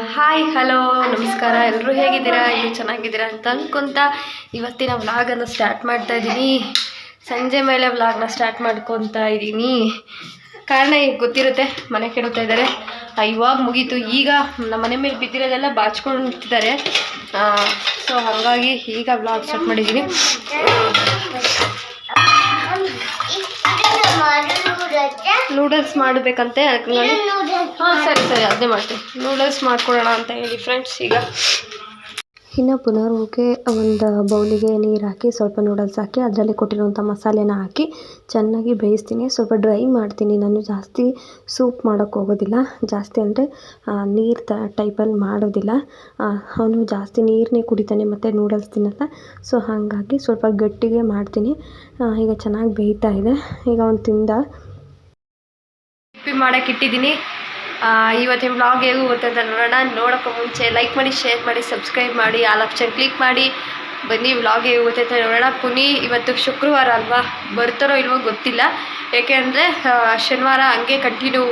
Hi hello ನಮಸ್ಕಾರ, ಎಲ್ಲರೂ ಹೇಗಿದ್ದೀರಾ? ಎಲ್ಲರೂ ಚೆನ್ನಾಗಿದ್ದೀರಾ ಅಂತ ಅಂದ್ಕೊಂತ ಇವತ್ತಿನ ವ್ಲಾಗನ್ನು ಸ್ಟಾರ್ಟ್ ಮಾಡ್ತಾ ಇದ್ದೀನಿ. ಸಂಜೆ ಮೇಲೆ ವ್ಲಾಗ್ನ ಸ್ಟಾರ್ಟ್ ಮಾಡ್ಕೊತಾ ಇದ್ದೀನಿ. ಕಾರಣ ಈಗ ಗೊತ್ತಿರುತ್ತೆ, ಮನೆ ಕೆಡುತ್ತಾ ಇದ್ದಾರೆ. ಇವಾಗ ಮುಗೀತು. ಈಗ ನಮ್ಮ ಮನೆ ಮೇಲೆ ಬಿದ್ದಿರೋದೆಲ್ಲ ಬಾಚ್ಕೊಂಡು ನಿಂತಿದ್ದಾರೆ. ಸೊ ಹಾಗಾಗಿ ಈಗ ವ್ಲಾಗ್ ಸ್ಟಾರ್ಟ್ ಮಾಡಿದ್ದೀನಿ. ನೂಡಲ್ಸ್ ಮಾಡಬೇಕಂತೆ. ಹಾಂ ಸರಿ ಅದೇ ಮಾಡ್ತೀನಿ. ನೂಡಲ್ಸ್ ಮಾಡ್ಕೊಡೋಣ ಅಂತ ಹೇಳಿ ಫ್ರೆಂಡ್ಸ್. ಈಗ ಇನ್ನು ಪುನರ್ವಕ್ಕೆ ಒಂದು ಬೌಲಿಗೆ ನೀರು ಹಾಕಿ ಸ್ವಲ್ಪ ನೂಡಲ್ಸ್ ಹಾಕಿ ಅದರಲ್ಲಿ ಕೊಟ್ಟಿರುವಂಥ ಮಸಾಲೆನ ಹಾಕಿ ಚೆನ್ನಾಗಿ ಬೇಯಿಸ್ತೀನಿ. ಸ್ವಲ್ಪ ಡ್ರೈ ಮಾಡ್ತೀನಿ. ನಾನು ಜಾಸ್ತಿ ಸೂಪ್ ಮಾಡೋಕ್ಕೆ ಹೋಗೋದಿಲ್ಲ. ಜಾಸ್ತಿ ಅಂದರೆ ನೀರು ಟೈಪಲ್ಲಿ ಮಾಡೋದಿಲ್ಲ. ಅವನು ಜಾಸ್ತಿ ನೀರನ್ನೇ ಕುಡಿತಾನೆ ಮತ್ತು ನೂಡಲ್ಸ್ ತಿನ್ನಲ್ಲ. ಸೊ ಹಾಗಾಗಿ ಸ್ವಲ್ಪ ಗಟ್ಟಿಗೆ ಮಾಡ್ತೀನಿ. ಈಗ ಚೆನ್ನಾಗಿ ಬೇಯ್ತಾ ಇದೆ. ಈಗ ಅವ್ನು ತಿಂದ ಮಾಡೋಕ್ಕೆ ಇಟ್ಟಿದ್ದೀನಿ. ಇವತ್ತಿನ ವ್ಲಾಗ್ ಹೇಗೂ ಗೊತ್ತಂತ ನೋಡೋಣ. ನೋಡೋಕ್ಕೂ ಮುಂಚೆ ಲೈಕ್ ಮಾಡಿ, ಶೇರ್ ಮಾಡಿ, ಸಬ್ಸ್ಕ್ರೈಬ್ ಮಾಡಿ, ಆಲ್ ಆಪ್ಷನ್ ಕ್ಲಿಕ್ ಮಾಡಿ. ಬನ್ನಿ ವ್ಲಾಗ್ ಹೇಗೂ ಗೊತ್ತಂತ ನೋಡೋಣ. ಪುನಿ ಇವತ್ತು ಶುಕ್ರವಾರ ಅಲ್ವಾ, ಬರ್ತಾರೋ ಇಲ್ವೋ ಗೊತ್ತಿಲ್ಲ. ಏಕೆ ಅಂದರೆ ಶನಿವಾರ ಹಂಗೆ ಕಂಟಿನ್ಯೂ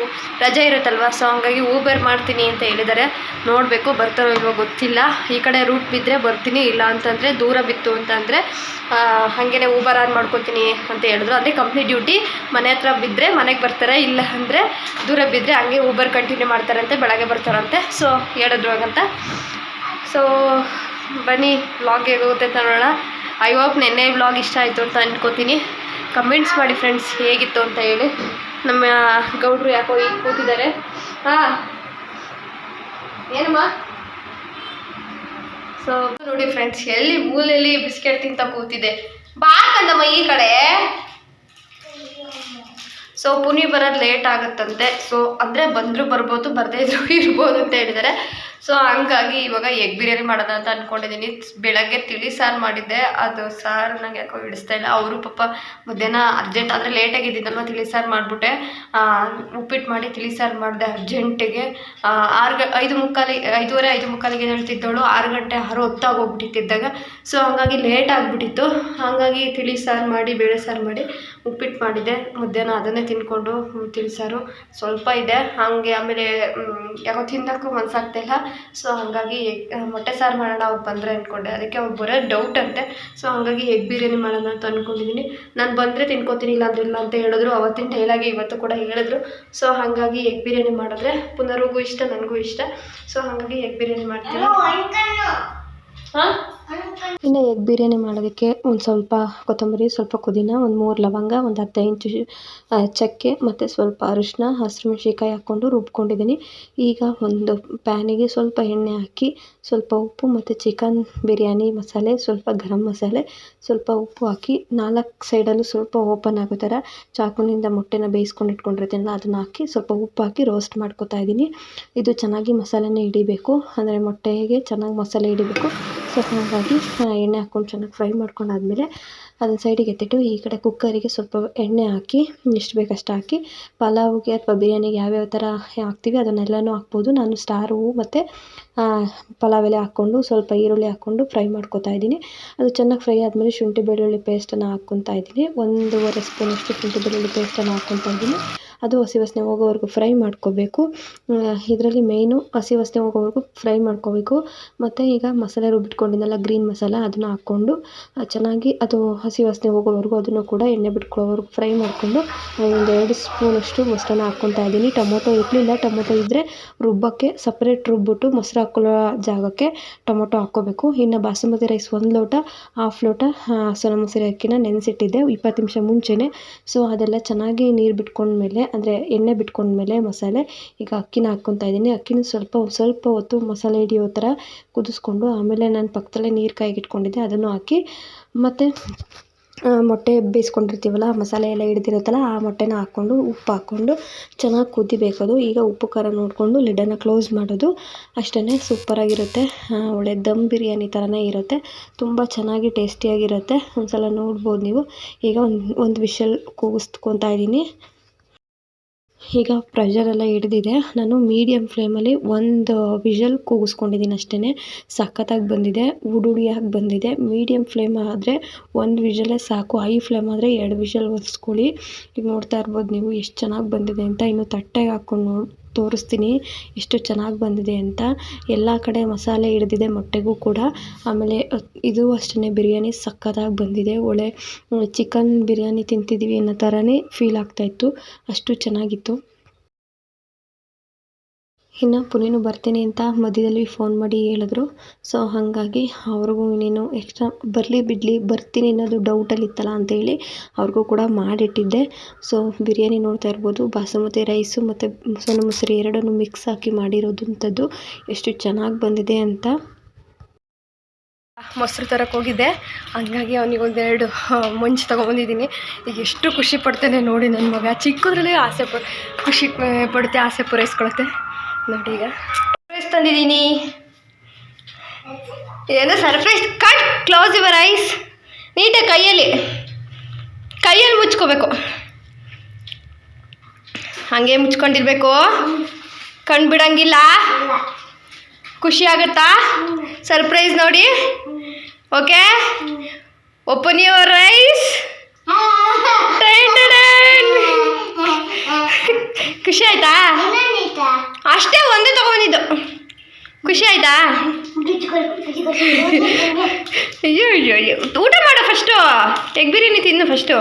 ರಜೆ ಇರುತ್ತಲ್ವ. ಸೊ ಹಂಗಾಗಿ ಊಬರ್ ಮಾಡ್ತೀನಿ ಅಂತ ಹೇಳಿದ್ದಾರೆ. ನೋಡಬೇಕು ಬರ್ತಾರೋ ಇಲ್ವೋ ಗೊತ್ತಿಲ್ಲ. ಈ ಕಡೆ ರೂಟ್ ಬಿದ್ದರೆ ಬರ್ತೀನಿ, ಇಲ್ಲ ಅಂತಂದರೆ ದೂರ ಬಿತ್ತು ಅಂತಂದರೆ ಹಾಗೇ ಊಬರ್ ಆನ್ ಮಾಡ್ಕೊತೀನಿ ಅಂತ ಹೇಳಿದ್ರು. ಅಂದರೆ ಕಂಪ್ನಿ ಡ್ಯೂಟಿ ಮನೆ ಹತ್ರ ಬಿದ್ದರೆ ಮನೆಗೆ ಬರ್ತಾರೆ, ಇಲ್ಲ ಅಂದರೆ ದೂರ ಬಿದ್ದರೆ ಹಂಗೆ ಊಬರ್ ಕಂಟಿನ್ಯೂ ಮಾಡ್ತಾರಂತೆ, ಬೆಳಗ್ಗೆ ಬರ್ತಾರಂತೆ. ಸೊ ಹೇಳಿದ್ರು ಹಾಗಂತ. ಸೊ ಬನ್ನಿ ವ್ಲಾಗ್ ಹೇಗೋಗುತ್ತೆ ಅಂತ ನೋಡೋಣ. ಐ ಹೋಪ್ ನೆನ್ನೆ ವ್ಲಾಗ್ ಇಷ್ಟ ಆಯಿತು ಅಂತ ಅಂದ್ಕೋತೀನಿ. ಕಮೆಂಟ್ಸ್ ಮಾಡಿ ಫ್ರೆಂಡ್ಸ್ ಹೇಗಿತ್ತು ಅಂತ ಹೇಳಿ. ನಮ್ಮ ಗೌಡ್ರು ಯಾಕೋ ಈಗ ಕೂತಿದ್ದಾರೆ. ಹಾಂ ಏನಮ್ಮ? ಸೊ ನೋಡಿ ಫ್ರೆಂಡ್ಸ್, ಎಲ್ಲಿ ಮೂಲೆಯಲ್ಲಿ ಬಿಸ್ಕೆಟ್ ತಿಂತ ಕೂತಿದೆ. ಬಾ ಕಂದಮ್ಮ ಈ ಕಡೆ. ಸೊ ಪುನಿ ಬರೋದು ಲೇಟ್ ಆಗುತ್ತಂತೆ. ಸೊ ಅಂದರೆ ಬಂದರೂ ಬರ್ಬೋದು, ಬರದೇ ಇದ್ರೂ ಇರ್ಬೋದು ಅಂತ ಹೇಳಿದ್ದಾರೆ. ಸೊ ಹಂಗಾಗಿ ಇವಾಗ ಎಗ್ ಬಿರಿಯಾನಿ ಮಾಡೋಣ ಅಂತ ಅಂದ್ಕೊಂಡಿದ್ದೀನಿ. ಬೆಳಗ್ಗೆ ತಿಳಿ ಸಾರು ಮಾಡಿದ್ದೆ, ಅದು ಸಾರು ನಂಗೆ ಯಾಕೋ ಹಿಡಿಸ್ತಾ ಇಲ್ಲ. ಅವರು ಪಾಪ ಮಧ್ಯಾಹ್ನ ಅರ್ಜೆಂಟ್ ಅಂದರೆ ಲೇಟಾಗಿದ್ದಿದ್ದಲ್ವ, ತಿಳಿ ಸಾರು ಮಾಡಿಬಿಟ್ಟೆ. ಉಪ್ಪಿಟ್ಟು ಮಾಡಿ ತಿಳಿ ಸಾರು ಮಾಡಿದೆ ಅರ್ಜೆಂಟಿಗೆ. 5:45 ಹೇಳ್ತಿದ್ದವಳು 6 ಗಂಟೆ 6 ಹೊತ್ತಾಗೋಗ್ಬಿಟ್ಟಿದ್ದಾಗ. ಸೊ ಹಂಗಾಗಿ ಲೇಟ್ ಆಗಿಬಿಟ್ಟಿತ್ತು. ಹಾಗಾಗಿ ತಿಳಿ ಸಾರು ಮಾಡಿ, ಬೇಳೆ ಸಾರು ಮಾಡಿ ಉಪ್ಪಿಟ್ಟು ಮಾಡಿದ್ದೆ. ಮಧ್ಯಾಹ್ನ ಅದನ್ನೇ ತಿಂದ್ಕೊಂಡು ತಿಳಿ ಸಾರು ಸ್ವಲ್ಪ ಇದೆ ಹಾಗೆ. ಆಮೇಲೆ ಯಾಕೋ ತಿನ್ನೋಕ್ಕೂ ಮನಸ್ಸಾಗ್ತಾಯಿಲ್ಲ. ಸೊ ಹಾಗಾಗಿ ಮೊಟ್ಟೆ ಸಾರು ಮಾಡೋಣ ಅವ್ರು ಬಂದರೆ ಅಂದ್ಕೊಂಡೆ. ಅದಕ್ಕೆ ಅವ್ರು ಬರೋದು ಡೌಟ್ ಅಂತೆ. ಸೊ ಹಾಗಾಗಿ ಎಗ್ ಬಿರಿಯಾನಿ ಮಾಡೋಣ ಅಂತ ಅಂದ್ಕೊಂಡಿದ್ದೀನಿ. ನಾನು ಬಂದರೆ ತಿನ್ಕೋತೀನಿ, ಇಲ್ಲ ಅಂದ್ರೆ ಇಲ್ಲ ಅಂತ ಹೇಳಿದ್ರು. ಅವತ್ತಿನ ಡೈಲಾಗೆ ಇವತ್ತು ಕೂಡ ಹೇಳಿದ್ರು. ಸೊ ಹಾಗಾಗಿ ಎಗ್ ಬಿರಿಯಾನಿ ಮಾಡಿದ್ರೆ ಪುನರ್ಗೂ ಇಷ್ಟ, ನನಗೂ ಇಷ್ಟ. ಸೊ ಹಾಗಾಗಿ ಎಗ್ ಬಿರಿಯಾನಿ ಮಾಡ್ತೀನಿ. ಹಾಂ ಇನ್ನು ಎಗ್ ಬಿರಿಯಾನಿ ಮಾಡೋದಕ್ಕೆ ಒಂದು ಸ್ವಲ್ಪ ಕೊತ್ತಂಬರಿ, ಸ್ವಲ್ಪ ಪುದೀನ, ಒಂದು 3 ಲವಂಗ, ಒಂದು 10 ಇಂಚು ಚಕ್ಕೆ ಮತ್ತು ಸ್ವಲ್ಪ ಅರಿಶಿನ, ಹಸಿಮೆಣ್ಸಿನ್ಕಾಯಿ ಹಾಕ್ಕೊಂಡು ರುಬ್ಕೊಂಡಿದ್ದೀನಿ. ಈಗ ಒಂದು ಪ್ಯಾನಿಗೆ ಸ್ವಲ್ಪ ಎಣ್ಣೆ ಹಾಕಿ ಸ್ವಲ್ಪ ಉಪ್ಪು ಮತ್ತು ಚಿಕನ್ ಬಿರಿಯಾನಿ ಮಸಾಲೆ, ಸ್ವಲ್ಪ ಗರಂ ಮಸಾಲೆ, ಸ್ವಲ್ಪ ಉಪ್ಪು ಹಾಕಿ 4 ಸೈಡಲ್ಲೂ ಸ್ವಲ್ಪ ಓಪನ್ ಆಗೋ ಥರ ಚಾಕುನಿಂದ ಮೊಟ್ಟೆನ ಬೇಯಿಸ್ಕೊಂಡು ಇಟ್ಕೊಂಡಿರ್ತೀನಲ್ಲ ಅದನ್ನು ಹಾಕಿ ಸ್ವಲ್ಪ ಉಪ್ಪು ಹಾಕಿ ರೋಸ್ಟ್ ಮಾಡ್ಕೊತಾ ಇದ್ದೀನಿ. ಇದು ಚೆನ್ನಾಗಿ ಮಸಾಲೆನೇ ಹಿಡಿಬೇಕು, ಅಂದರೆ ಮೊಟ್ಟೆಗೆ ಚೆನ್ನಾಗಿ ಮಸಾಲೆ ಹಿಡಿಬೇಕು. ಸೊ ಹಾಗಾಗಿ ಎಣ್ಣೆ ಹಾಕ್ಕೊಂಡು ಚೆನ್ನಾಗಿ ಫ್ರೈ ಮಾಡ್ಕೊಂಡಾದ್ಮೇಲೆ ಅದನ್ನು ಸೈಡಿಗೆ ಎತ್ತಿಟ್ಟು ಈ ಕಡೆ ಕುಕ್ಕರಿಗೆ ಸ್ವಲ್ಪ ಎಣ್ಣೆ ಹಾಕಿ ಎಷ್ಟು ಬೇಕಷ್ಟು ಹಾಕಿ ಪಲಾವ್ಗೆ ಅಥವಾ ಬಿರಿಯಾನಿಗೆ ಯಾವ್ಯಾವ ಥರ ಹಾಕ್ತೀವಿ ಅದನ್ನೆಲ್ಲನೂ ಹಾಕ್ಬೋದು. ನಾನು ಸ್ಟಾರ್ ಹೂವು ಮತ್ತು ಪಲಾವ್ ಎಲೆ ಹಾಕ್ಕೊಂಡು ಸ್ವಲ್ಪ ಈರುಳ್ಳಿ ಹಾಕ್ಕೊಂಡು ಫ್ರೈ ಮಾಡ್ಕೊತಾ ಇದ್ದೀನಿ. ಅದು ಚೆನ್ನಾಗಿ ಫ್ರೈ ಆದಮೇಲೆ ಶುಂಠಿ ಬೆಳ್ಳುಳ್ಳಿ ಪೇಸ್ಟನ್ನು ಹಾಕ್ಕೊತಾ ಇದ್ದೀನಿ. 1.5 ಸ್ಪೂನಷ್ಟು ಶುಂಠಿ ಬೆಳ್ಳುಳ್ಳಿ ಪೇಸ್ಟನ್ನು ಹಾಕ್ಕೊತಾ ಇದ್ದೀನಿ. ಅದು ಹಸಿ ವಾಸನೆ ಹೋಗೋವರೆಗೂ ಫ್ರೈ ಮಾಡ್ಕೋಬೇಕು. ಇದರಲ್ಲಿ ಮೇಯ್ನು ಹಸಿ ವಾಸನೆ ಹೋಗೋವರೆಗೂ ಫ್ರೈ ಮಾಡ್ಕೋಬೇಕು. ಮತ್ತು ಈಗ ಮಸಾಲೆ ರುಬ್ಬಿಟ್ಕೊಂಡಿದ್ದೆಲ್ಲ ಗ್ರೀನ್ ಮಸಾಲ ಅದನ್ನು ಹಾಕ್ಕೊಂಡು ಚೆನ್ನಾಗಿ ಅದು ಹಸಿ ವಾಸನೆ ಹೋಗೋವರೆಗೂ ಅದನ್ನು ಕೂಡ ಎಣ್ಣೆ ಬಿಟ್ಕೊಳ್ಳೋವರೆಗೂ ಫ್ರೈ ಮಾಡಿಕೊಂಡು 1-2 ಸ್ಪೂನಷ್ಟು ಮೊಸರನ್ನ ಹಾಕ್ಕೊತಾ ಇದ್ದೀನಿ. ಟೊಮೊಟೊ ಇರಲಿಲ್ಲ, ಟೊಮೊಟೊ ಇದ್ದರೆ ರುಬ್ಬಕ್ಕೆ ಸಪ್ರೇಟ್ ರುಬ್ಬಿಟ್ಟು ಮೊಸರು ಹಾಕೊಳ್ಳೋ ಜಾಗಕ್ಕೆ ಟೊಮೊಟೊ ಹಾಕ್ಕೋಬೇಕು. ಇನ್ನು ಬಾಸುಮತಿ ರೈಸ್ 1 ಲೋಟ, 1/2 ಲೋಟ ಸೋನಾ ಮಸೂರಿ ಅಕ್ಕಿನ ನೆನೆಸಿಟ್ಟಿದ್ದೆ 20 ನಿಮಿಷ ಮುಂಚೆನೇ. ಸೊ ಅದೆಲ್ಲ ಚೆನ್ನಾಗಿ ನೀರು ಬಿಟ್ಕೊಂಡ್ಮೇಲೆ ಅಂದರೆ ಎಣ್ಣೆ ಬಿಟ್ಕೊಂಡ್ಮೇಲೆ ಮಸಾಲೆ ಈಗ ಅಕ್ಕಿನ ಹಾಕ್ಕೊತಾ ಇದ್ದೀನಿ. ಅಕ್ಕಿನ ಸ್ವಲ್ಪ ಹೊತ್ತು ಮಸಾಲೆ ಹಿಡಿಯೋ ಥರ ಕುದಿಸ್ಕೊಂಡು ಆಮೇಲೆ ನಾನು ಪಕ್ಕದಲ್ಲೇ ನೀರು ಕಾಯಿಗೆ ಇಟ್ಕೊಂಡಿದ್ದೆ ಅದನ್ನು ಹಾಕಿ ಮತ್ತು ಮೊಟ್ಟೆ ಬೇಯಿಸ್ಕೊಂಡಿರ್ತೀವಲ್ಲ ಮಸಾಲೆ ಎಲ್ಲ ಹಿಡ್ದಿರುತ್ತಲ್ಲ ಆ ಮೊಟ್ಟೆನ ಹಾಕ್ಕೊಂಡು ಉಪ್ಪು ಹಾಕ್ಕೊಂಡು ಚೆನ್ನಾಗಿ ಕುದಿಬೇಕದು. ಈಗ ಉಪ್ಪು ಖಾರ ನೋಡಿಕೊಂಡು ಲಿಡ್ಡನ್ನು ಕ್ಲೋಸ್ ಮಾಡೋದು ಅಷ್ಟೇ. ಸೂಪರಾಗಿರುತ್ತೆ. ಒಳ್ಳೆ ದಮ್ ಬಿರಿಯಾನಿ ಥರನೇ ಇರುತ್ತೆ. ತುಂಬ ಚೆನ್ನಾಗಿ ಟೇಸ್ಟಿಯಾಗಿರುತ್ತೆ. ಒಂದು ಸಲ ನೋಡ್ಬೋದು ನೀವು. ಈಗ ಒಂದು ವಿಷಲ್ ಕೂಗಿಸ್ಕೊತಾ ಇದ್ದೀನಿ. ಈಗ ಪ್ರೆಷರೆಲ್ಲ ಹಿಡ್ದಿದೆ. ನಾನು ಮೀಡಿಯಮ್ ಫ್ಲೇಮಲ್ಲಿ 1 ವಿಷಲ್ ಕೂಗಿಸ್ಕೊಂಡಿದ್ದೀನಿ ಅಷ್ಟೇ. ಸಖತ್ತಾಗಿ ಬಂದಿದೆ, ಉಡುಡಿಯಾಗಿ ಬಂದಿದೆ. ಮೀಡಿಯಮ್ ಫ್ಲೇಮ್ ಆದರೆ 1 ವಿಷಲೇ ಸಾಕು. ಹೈ ಫ್ಲೇಮ್ ಆದರೆ 2 ವಿಷಲ್ ಒರೆಸ್ಕೊಳ್ಳಿ. ಈಗ ನೋಡ್ತಾ ಇರ್ಬೋದು ನೀವು ಎಷ್ಟು ಚೆನ್ನಾಗಿ ಬಂದಿದೆ ಅಂತ. ಇನ್ನು ತಟ್ಟೆಗೆ ಹಾಕ್ಕೊಂಡು ತೋರಿಸ್ತೀನಿ ಎಷ್ಟು ಚೆನ್ನಾಗಿ ಬಂದಿದೆ ಅಂತ. ಎಲ್ಲ ಕಡೆ ಮಸಾಲೆ ಹಿಡಿದಿದೆ ಮೊಟ್ಟೆಗೂ ಕೂಡ. ಆಮೇಲೆ ಇದು ಅಷ್ಟೇ ಬಿರಿಯಾನಿ ಸಕ್ಕತ್ತಾಗಿ ಬಂದಿದೆ. ಒಳ್ಳೆ ಚಿಕನ್ ಬಿರಿಯಾನಿ ತಿಂತಿದ್ದೀವಿ ಅನ್ನೋ ಥರನೇ ಫೀಲ್ ಆಗ್ತಾಯಿತ್ತು, ಅಷ್ಟು ಚೆನ್ನಾಗಿತ್ತು. ಇನ್ನು ಪುನೀನು ಬರ್ತೀನಿ ಅಂತ ಮಧ್ಯದಲ್ಲಿ ಫೋನ್ ಮಾಡಿ ಹೇಳಿದ್ರು. ಸೊ ಹಾಗಾಗಿ ಅವ್ರಿಗೂ ಇನ್ನೇನು ಎಕ್ಸ್ಟ್ರಾ ಬರಲಿ ಬಿಡಲಿ ಬರ್ತೀನಿ ಅನ್ನೋದು ಡೌಟಲ್ಲಿತ್ತಲ್ಲ ಅಂತೇಳಿ ಅವ್ರಿಗೂ ಕೂಡ ಮಾಡಿಟ್ಟಿದ್ದೆ. ಸೊ ಬಿರಿಯಾನಿ ನೋಡ್ತಾ ಇರ್ಬೋದು, ಬಾಸುಮತಿ ರೈಸು ಮತ್ತು ಸೋನಾ ಮಸೂರಿ ಎರಡನ್ನೂ ಮಿಕ್ಸ್ ಹಾಕಿ ಮಾಡಿರೋದಂಥದ್ದು ಎಷ್ಟು ಚೆನ್ನಾಗಿ ಬಂದಿದೆ ಅಂತ. ಮೊಸರು ತರಕ್ಕೆ ಹೋಗಿದ್ದೆ, ಹಂಗಾಗಿ ಅವನಿಗೆ ಒಂದೆರಡು ಮಂಚು ತೊಗೊಂಬಂದಿದ್ದೀನಿ. ಈಗ ಎಷ್ಟು ಖುಷಿ ಪಡ್ತಾನೆ ನೋಡಿ ನನ್ನ ಮಗ. ಚಿಕ್ಕದ್ರಲ್ಲೇ ಖುಷಿ ಪಡುತ್ತೆ, ಆಸೆ ಪೂರೈಸ್ಕೊಳುತ್ತೆ ನೋಡಿ. ಈಗ ಸರ್ಪ್ರೈಸ್ ತಂದಿದ್ದೀನಿ. ಏನೋ surprise. Cut close your eyes. ನೀಟಾಗಿ ಕೈಯಲ್ಲಿ ಮುಚ್ಕೋಬೇಕು, ಹಾಗೆ ಮುಚ್ಕೊಂಡಿರ್ಬೇಕು, ಕಣ್ಣು ಬಿಡಂಗಿಲ್ಲ. ಖುಷಿ ಆಗುತ್ತಾ ಸರ್ಪ್ರೈಸ್ ನೋಡಿ? Okay, open your eyes. ಖುಷಿ ಆಯ್ತಾ? ಅಷ್ಟೇ ಒಂದೇ ತಗೊಂಡಿದ್ದು. ಖುಷಿ ಆಯ್ತಾ? ಅಯ್ಯೋ ಅಯ್ಯೋ ಅಯ್ಯೋ, ಊಟ ಮಾಡು ಫಸ್ಟು. ಎಗ್ ಬಿರಿಯಾನಿ ತಿನ್ನು ಫಸ್ಟು.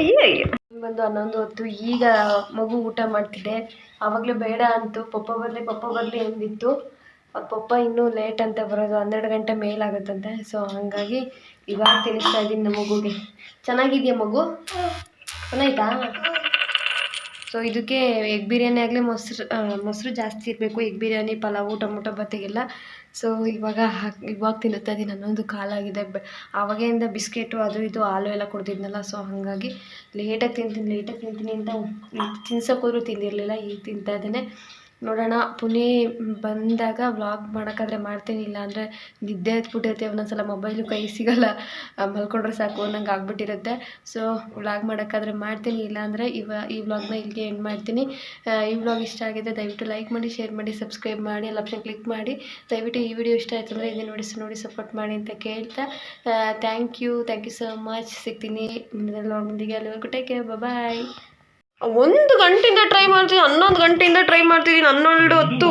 ಅಯ್ಯೋ ಅಯ್ಯೋ. ಬಂದು 11 ಹೊತ್ತು. ಈಗ ಮಗು ಊಟ ಮಾಡ್ತಿದ್ದೆ, ಆವಾಗಲೇ ಬೇಡ ಅಂತು. ಪಪ್ಪ ಬರಲಿ ಅಂದಿತ್ತು. ಅವ್ರ ಪಪ್ಪ ಇನ್ನೂ ಲೇಟ್ ಅಂತ ಬರೋದು, 12 ಗಂಟೆ ಮೇಲಾಗುತ್ತಂತೆ. ಸೊ ಹಾಗಾಗಿ ಇವಾಗ ತಿನ್ನಿಸ್ತಾ ಇದ್ದೀನಿ ನಮ್ಮ ಮಗುಗೆ. ಚೆನ್ನಾಗಿದೆಯಾ ಮಗು? ಚೆನ್ನಾಯ್ತಾ? ಸೊ ಇದಕ್ಕೆ ಎಗ್ ಬಿರಿಯಾನಿ ಆಗಲಿ ಮೊಸರು ಜಾಸ್ತಿ ಇರಬೇಕು. ಎಗ್ ಬಿರಿಯಾನಿ, ಪಲಾವು, ಟೊಮೊಟೊ ಬಾತಿಗೆಲ್ಲ. ಸೊ ಇವಾಗ ತಿನ್ನುತ್ತಾ ಇದ್ದೀನಿ. 11 ಕಾಲಾಗಿದೆ. ಆವಾಗಿಂದ ಬಿಸ್ಕೆಟು ಅದು ಇದು ಹಾಲು ಎಲ್ಲ ಕೊಡ್ತಿದ್ನಲ್ಲ. ಸೊ ಹಾಗಾಗಿ ಲೇಟಾಗಿ ತಿಂತೀನಿ ಅಂತ ತಿನ್ಸೋಕ್ಕೋದ್ರೂ ತಿಂದಿರಲಿಲ್ಲ. ಈಗ ತಿಂತಾ ಇದ್ದೇನೆ. ನೋಡೋಣ, ಪುನೀ ಬಂದಾಗ ವ್ಲಾಗ್ ಮಾಡೋಕ್ಕಾದ್ರೆ ಮಾಡ್ತೀನಿ, ಇಲ್ಲ ಅಂದರೆ ನಿದ್ದೆ ಹತ್ಬಿಟ್ಟಿರುತ್ತೆ. ಒಂದೊಂದ್ಸಲ ಮೊಬೈಲು ಕೈ ಸಿಗೋಲ್ಲ, ಮಲ್ಕೊಂಡ್ರೆ ಸಾಕು ಅನ್ನಂಗೆ ಆಗ್ಬಿಟ್ಟಿರುತ್ತೆ. ಸೊ ವ್ಲಾಗ್ ಮಾಡೋಕ್ಕಾದ್ರೆ ಮಾಡ್ತೀನಿ, ಇಲ್ಲಾಂದರೆ ಈ ವ್ಲಾಗ್ನ ಇಲ್ಲಿಗೆ ಎಂಡ್ ಮಾಡ್ತೀನಿ. ಈ ವ್ಲಾಗ್ ಇಷ್ಟ ಆಗಿದೆ ದಯವಿಟ್ಟು ಲೈಕ್ ಮಾಡಿ, ಶೇರ್ ಮಾಡಿ, ಸಬ್ಸ್ಕ್ರೈಬ್ ಮಾಡಿ, ಎಲ್ಲ ಆಪ್ಷನ್ ಕ್ಲಿಕ್ ಮಾಡಿ. ದಯವಿಟ್ಟು ಈ ವಿಡಿಯೋ ಇಷ್ಟ ಆಯಿತು ಅಂದರೆ ಇದನ್ನು ನೋಡಿ ಸಪೋರ್ಟ್ ಮಾಡಿ ಅಂತ ಕೇಳ್ತಾ ಥ್ಯಾಂಕ್ ಯು ಸೊ ಮಚ್. ಸಿಗ್ತೀನಿ ಮುಂದಿಗೆ. ಅಲ್ಲಿವರೆಗೂ ಟೇಕ್ ಕೇರ್, ಬಾಯ್. 1 ಗಂಟೆಯಿಂದ ಟ್ರೈ ಮಾಡ್ತೀನಿ, 11 ಗಂಟೆಯಿಂದ ಟ್ರೈ ಮಾಡ್ತಿದ್ದೀನಿ. 12 ಹೊತ್ತು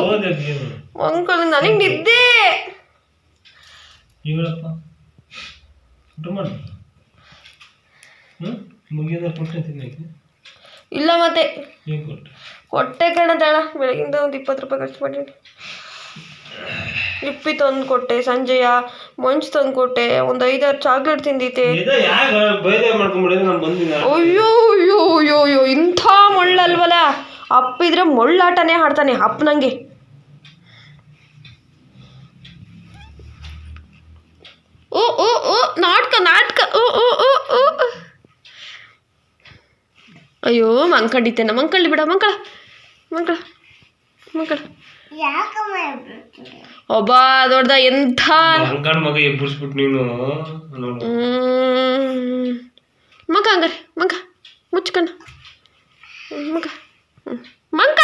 ಅಂಕಲ್ ನನಗೆ ನಿದ್ದೆ. ಇಲ್ಲ ಮತ್ತೆ ಕೊಟ್ಟೆ ಕಣದಾಳ. ಬೆಳಗಿಂದ ಒಂದು 20 ರೂಪಾಯಿ ಖರ್ಚು ಮಾಡಿದ್ದೀನಿ. ಇಪ್ಪಿ ತಂದು ಕೊಟ್ಟೆ, ಸಂಜೆಯ ಮಂಚು ತಂದು ಕೊಟ್ಟೆ, ಒಂದು 5-6 ಚಾಕ್ಲೇಟ್ ತಿಂದಿದ್ದೆ. ಅಯ್ಯೋ ಅಯ್ಯೋ ಅಯ್ಯೋ ಅಯ್ಯೋ, ಇಂಥ ಮುಳ್ಳಲ್ವಲ್ಲ. ಅಪ್ಪಿದ್ರೆ ಮುಳ್ಳಾಟನೇ ಆಡ್ತಾನೆ ಅಪ್ಪನಂಗೆ. ಓ ಓ ಓ ನಾಟಕ. ಓ ಓ ಓ ಓ. ಅಯ್ಯೋ ಮಂಕಂಡಿತ್ತೇನ, ಮಂಕಳ್ಳಿ ಬಿಡ, ಮಂಕಳ. ಒಬ್ಬ ದೊಡ್ಡ ಎಂಥ ಮಗ ಎಬ್ಬರಿಸ್ಬಿಟ್ಟು ನೀನು. ಮಗ ಹಂಗಾರೆ ಮುಚ್ಕಣ್ಣ ಮಂಕ.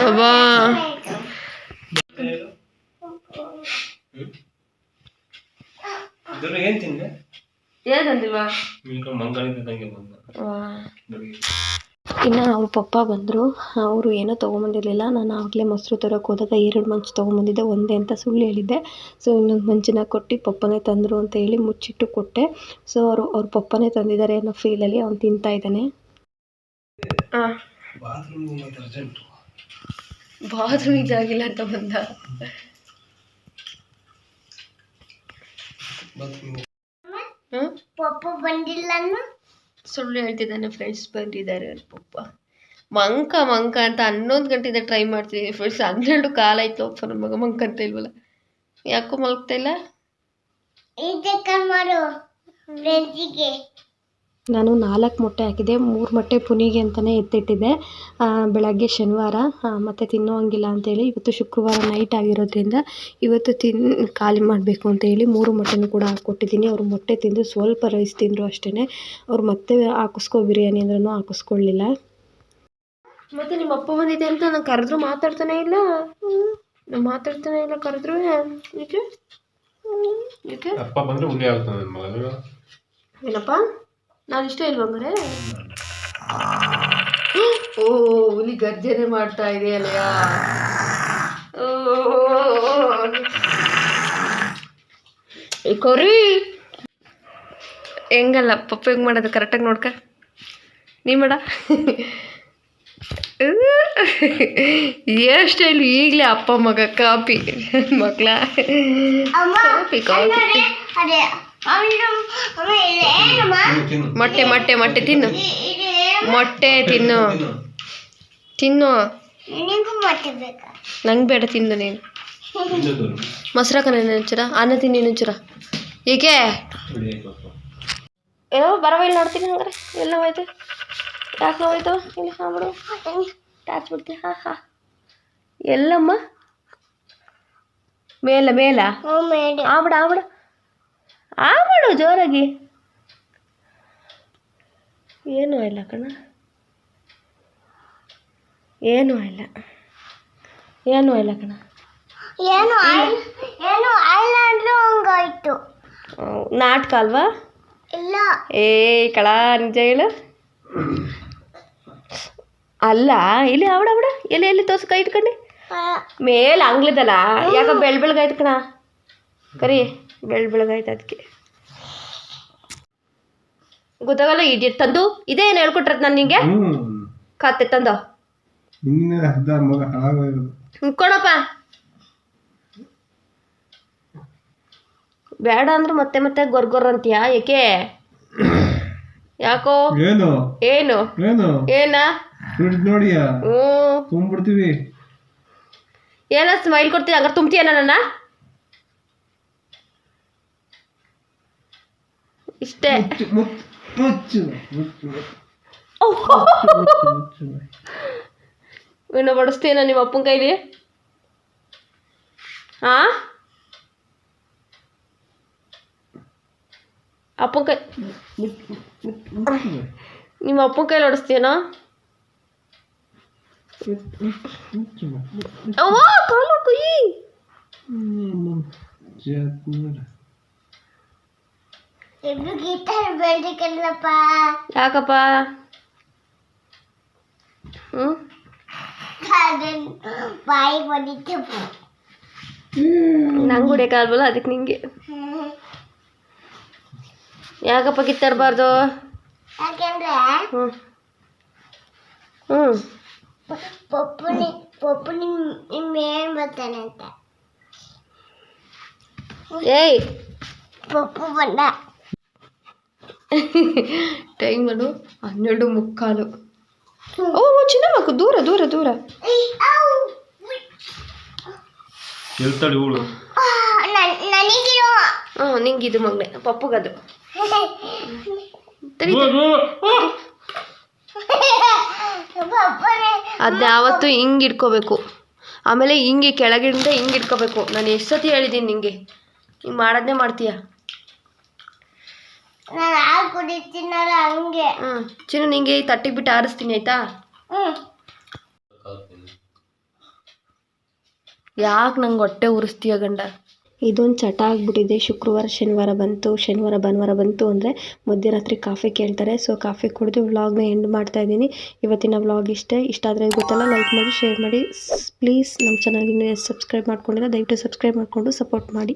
ಅಬ್ಬಾ ಏನಂದಿಲ್ವಾ? ಇನ್ನು ಅವ್ರ ಪಪ್ಪ ಬಂದರು. ಅವರು ಏನೋ ತೊಗೊಂಬಂದಿರಲಿಲ್ಲ. ನಾನು ಆಗಲೇ ಮೊಸರು ತರೋಕೆ ಹೋದಾಗ 2 ಮಂಚು ತೊಗೊಂಬಂದಿದ್ದೆ, ಒಂದೇ ಅಂತ ಸುಳ್ಳು ಹೇಳಿದ್ದೆ. ಸೊ ಇನ್ನೊಂದು ಮಂಚನ್ನ ಕೊಟ್ಟು ಪಪ್ಪನೇ ತಂದರು ಅಂತ ಹೇಳಿ ಮುಚ್ಚಿಟ್ಟು ಕೊಟ್ಟೆ. ಸೊ ಅವ್ರ ಪಪ್ಪನೇ ತಂದಿದ್ದಾರೆ ಅನ್ನೋ ಫೀಲಲ್ಲಿ ಅವ್ನು ತಿಂತಾ ಇದ್ದಾನೆ. ಬಾತ್ರೂಮಿಗೆ ಜಾಗಿಲ್ಲ ಅಂತ ಬಂದ. ಪಪ್ಪ ಬಂದಿಲ್ಲ, ಸುಳ್ಳು ಹೇಳ್ತಿದ್ದಾನೆ. ಫ್ರೆಂಡ್ಸ್ ಬಂದಿದ್ದಾರೆ ಅವ್ರ ಪಪ್ಪ. ಮಂಕ ಅಂತ 11 ಗಂಟೆಯಿಂದ ಟ್ರೈ ಮಾಡ್ತಿದ್ದೀನಿ ಫ್ರೆಂಡ್ಸ್. 12 ಕಾಲಾಯ್ತು. ಅಪ್ಪ ನಮ್ಮ ಮಗ ಮಂಕ ಅಂತ ಇಲ್ವಲ್ಲ, ಯಾಕೋ ಮಲ್ಗ್ತಾ ಇಲ್ಲ. ನಾನು 4 ಮೊಟ್ಟೆ ಹಾಕಿದ್ದೆ. 3 ಮೊಟ್ಟೆ ಪುನಿಗೆ ಅಂತಲೇ ಎತ್ತಿಟ್ಟಿದ್ದೆ. ಬೆಳಗ್ಗೆ ಶನಿವಾರ ಮತ್ತು ತಿನ್ನೋಂಗಿಲ್ಲ ಅಂತೇಳಿ, ಇವತ್ತು ಶುಕ್ರವಾರ ನೈಟ್ ಆಗಿರೋದ್ರಿಂದ ಇವತ್ತು ಖಾಲಿ ಮಾಡಬೇಕು ಅಂತೇಳಿ 3 ಮೊಟ್ಟೆನೂ ಕೂಡ ಹಾಕ್ಕೊಟ್ಟಿದ್ದೀನಿ. ಅವರು ಮೊಟ್ಟೆ ತಿಂದು ಸ್ವಲ್ಪ ರೈಸ್ ತಿಂದರು ಅಷ್ಟೇ. ಅವ್ರು ಮತ್ತೆ ಹಾಕಿಸ್ಕೊ ಬಿರಿಯಾನಿ ಅಂದ್ರೂ ಹಾಕಿಸ್ಕೊಳ್ಳಿಲ್ಲ. ಮತ್ತು ನಿಮ್ಮ ಅಪ್ಪ ಬಂದಿದೆ ಅಂತ ನಾನು ಕರೆದ್ರೂ ಮಾತಾಡ್ತಾನೆ ಇಲ್ಲ, ಕರೆದ್ರು. ಅಪ್ಪ ಬಂದರೆ ಉಂಡೆ ಆಗ್ತಾನೆ. ಏನಪ್ಪ ನಾನು ಇಷ್ಟ ಇಲ್ವ ಹಂಗಾರೆ? ಓ ಹುಲಿ ಗರ್ಜನೆ ಮಾಡ್ತಾ ಇದೆಯಲ್ಲಯ್ಯ. ಕೊರಿ ಹೆಂಗಲ್ಲ ಪಪ್ಪು ಹೆಂಗೆ ಮಾಡೋದು ಕರೆಕ್ಟಾಗಿ ನೋಡ್ಕ. ನೀ ಮಾಡ ಹೇರ್ ಸ್ಟೈಲ್ ಈಗಲೇ ಅಪ್ಪ ಮಗ ಕಾಪಿ ಮಕ್ಕಳ ಕಾಪಿ ಕಾಪಿ. ಮೊಟ್ಟೆ ಮೊಟ್ಟೆ ಮೊಟ್ಟೆ ತಿನ್ನು, ಮೊಟ್ಟೆ ತಿನ್ನು ತಿನ್ನು. ನಂಗೆ ಬೇಡ ತಿನ್ನು ನೀನು. ಮೊಸರಕ್ಕ ನೆನಚುರ ಅನ್ನ ತಿನ್ನಿ ನೆನಚುರ. ಏಕೆ ಏನೋ ಬರವಿಲ್ಲ ನೋಡ್ತೀನಿ ಹಂಗಾರೆ. ಎಲ್ಲ ಹೋಯ್ತು ಯಾಕೆ ನೋವಾಯ್ತು? ಇಲ್ಲಿ ಹಾಂ ಬಿಡು ಟಾಚ್ಬಿಡ್ತೀನಿ. ಹಾಂ ಹಾಂ ಎಲ್ಲಮ್ಮ ಮೇಲ ಮೇಲ ಆಬಿಡ ಆಬಿಡ ಆಬಿಡು ಜೋರಾಗಿ. ಏನೂ ಇಲ್ಲ ಕಣ, ಏನೂ ಇಲ್ಲ, ಏನೂ ಇಲ್ಲ ಕಣ. ನಾಟಕ ಅಲ್ವಾ? ಇಲ್ಲ ಏ ಕಳ ನಿಜ ಹೇಳು. ಅಲ್ಲ ಇಲ್ಲಿ ಅವಡ ಅವಡ ಎಲ್ಲಿ ಎಲ್ಲಿ ತೋರ್ಸು ಕೈ ಇಟ್ಕೊಂಡು ಮೇಲೆ ಅಂಗ್ಲದಲ್ಲ. ಯಾಕ ಬೆಳಗಾಯ್ತು ಕಣ ಕರಿ, ಬೆಳಗಾಯ್ತು ಅದಕ್ಕೆ ಗೊತ್ತಾಗಲ್ಲ. ಇಡಿಯಟ್ ತಂದು ಇದೇನು ಹೇಳ್ಕೊಟ್ರದ್ ನಾನು ನಿಂಗೆ ಖಾತೆ ತಂದು ಕೊಡಪ್ಪ. ಬೇಡ ಅಂದ್ರೆ ಮತ್ತೆ ಮತ್ತೆ ಗೊರ್ಗೊರ್ ಅಂತೀಯ ಏಕೆ? ಯಾಕೋ ಏನು ಏನು ಏನ ನೋಡಿಯಾ? ತುಂಬಿಡ್ತೀವಿ. ಏನ ಸ್ಮೈಲ್ ಕೊಡ್ತೀವಿ ಹಂಗಾರೆ ತುಂಬ್ತೀಯ ನನ್ನ? ಇಷ್ಟೇ ಇನ್ನು ಬಡಿಸ್ತೀನ ನಿಮ್ಮ ಅಪ್ಪನ ಕೈಲಿ? ಹಾ ಅಪ್ಪನ ಕೈ ನಿಮ್ಮ ಅಪ್ಪನ ಕೈಲಿ ಹೊಡಿಸ್ತೀನೋ? ಅವ್ವ ಕಾಲು ಕುಯ್ಯಿ. ಯಾಕಪ್ಪ? ನಂಗೆ ಹೊಡಿಯಕ್ಕಾಗಲ್ವಲ್ಲ ಅದಕ್ಕೆ ನಿಂಗೆ. ಯಾಕಪ್ಪ ಕಿತ್ತರಬಾರ್ದು? ಏಯ್ ಪಪ್ಪು ಬಂದ. ಟೈಮ್ ಅದು 12:15. ಓ ಚಿನ್ನ ಮಕ್ಕು ದೂರ ದೂರ ದೂರ. ನಿಂಗಿದು ಮಗನೆ ಪಪ್ಪುಗದು. ಅದನ್ನ ಯಾವತ್ತು ಹಿಂಗೆ ಇಟ್ಕೋಬೇಕು, ಆಮೇಲೆ ಹಿಂಗೆ ಕೆಳಗಿಂದ ಹಿಂಗೆ ಇಟ್ಕೋಬೇಕು. ನಾನು ಎಷ್ಟು ಸತಿ ಹೇಳಿದ್ದೀನಿ ನಿಂಗೆ, ಹಿಂಗೆ ಮಾಡೋದನ್ನೇ ಮಾಡ್ತೀಯ. ಚಿನ್ನು ನಿಂಗೆ ತಟ್ಟಿಗೆ ಬಿಟ್ಟು ಆರಿಸ್ತೀನಿ ಆಯ್ತಾ? ಯಾಕೆ ನಂಗೆ ಹೊಟ್ಟೆ ಉರಿಸ್ತೀಯ ಗಂಡ? ಇದೊಂದು ಚಟ ಆಗಿಬಿಟ್ಟಿದೆ. ಶುಕ್ರವಾರ ಶನಿವಾರ ಬಂತು, ಶನಿವಾರ ಭಾನುವಾರ ಬಂತು ಅಂದರೆ ಮಧ್ಯರಾತ್ರಿ ಕಾಫಿ ಕೇಳ್ತಾರೆ. ಸೊ ಕಾಫಿ ಕುಡಿದು ವ್ಲಾಗ್ನ ಎಂಡ್ ಮಾಡ್ತಾಯಿದ್ದೀನಿ. ಇವತ್ತಿನ ವ್ಲಾಗ್ ಇಷ್ಟ ಆದರೆ ಗೊತ್ತಲ್ಲ, ಲೈಕ್ ಮಾಡಿ, ಶೇರ್ ಮಾಡಿ. ಪ್ಲೀಸ್ ನಮ್ಮ ಚಾನಲ್ಗೆ ಸಬ್ಸ್ಕ್ರೈಬ್ ಮಾಡ್ಕೊಂಡಿಲ್ಲ, ದಯವಿಟ್ಟು ಸಬ್ಸ್ಕ್ರೈಬ್ ಮಾಡಿಕೊಂಡು ಸಪೋರ್ಟ್ ಮಾಡಿ.